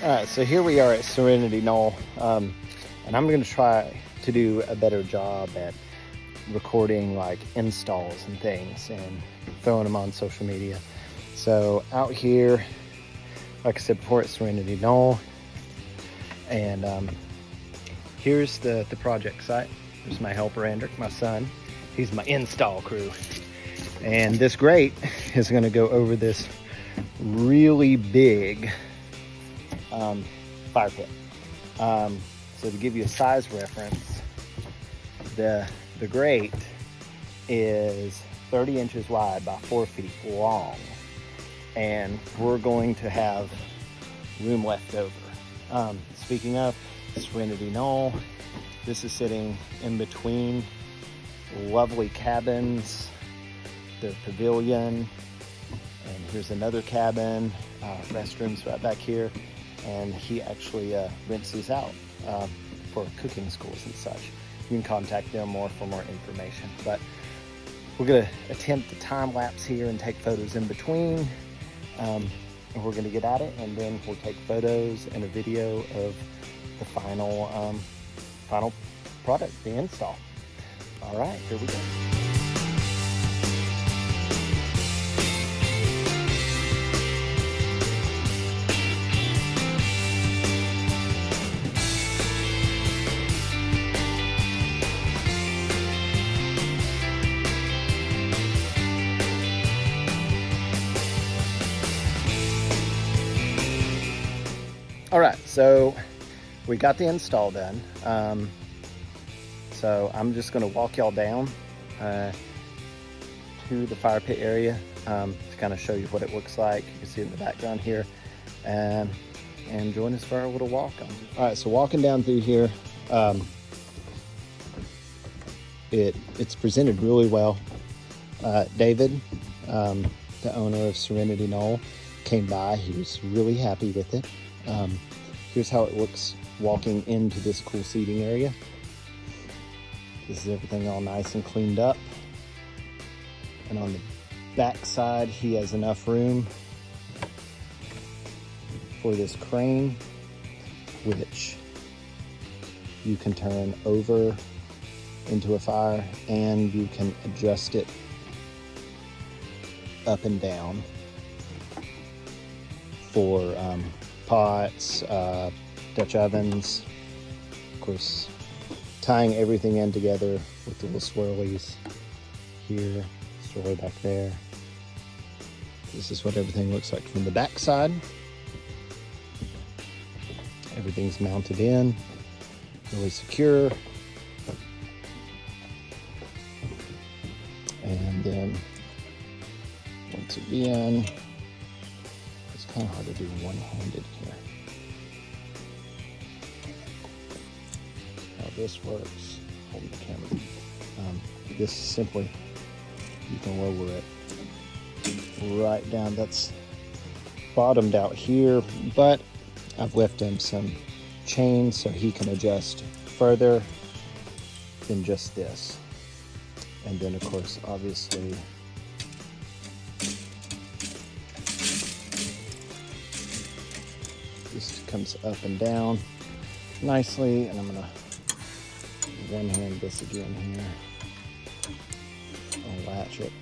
All right, so here we are at Serenity Knoll, and I'm going to try to do a better job at recording like installs and things and throwing them on social media. So out here, like I said before, at Serenity Knoll, and here's the project site. There's my helper Andrick, my son. He's my install crew, and this grate is going to go over this really big fire pit. So to give you a size reference, the grate is 30 inches wide by 4 feet long, and we're going to have room left over. Speaking of Serenity Knoll, this is sitting in between lovely cabins, the pavilion, and here's another cabin, restrooms right back here, and he actually rents these out for cooking schools and such. You can contact them for more information, but we're going to attempt the time lapse here and take photos in between, and we're going to get at it, and then we'll take photos and a video of the final product, the install. All right, here we go. All right, so we got the install done. So I'm just gonna walk y'all down to the fire pit area to kind of show you what it looks like. You can see it in the background here, and join us for our little walk on. All right, so walking down through here, it's presented really well. David, the owner of Serenity Knoll, came by. He was really happy with it. Here's how it looks walking into this cool seating area. This is everything all nice and cleaned up. And on the back side, he has enough room for this crane, which you can turn over into a fire, and you can adjust it up and down for pots, Dutch ovens, of course, tying everything in together with the little swirlies here, swirly back there. This is what everything looks like from the back side. Everything's mounted in, really secure. And then once again, it's kind of hard to do one-handed here. How this works, hold the camera. This is simply, you can lower it right down. That's bottomed out here, but I've left him some chains so he can adjust further than just this. And then of course, obviously, this comes up and down nicely, and I'm gonna one-hand this again here. I'll latch it,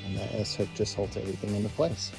and that S-hook just holds everything into place.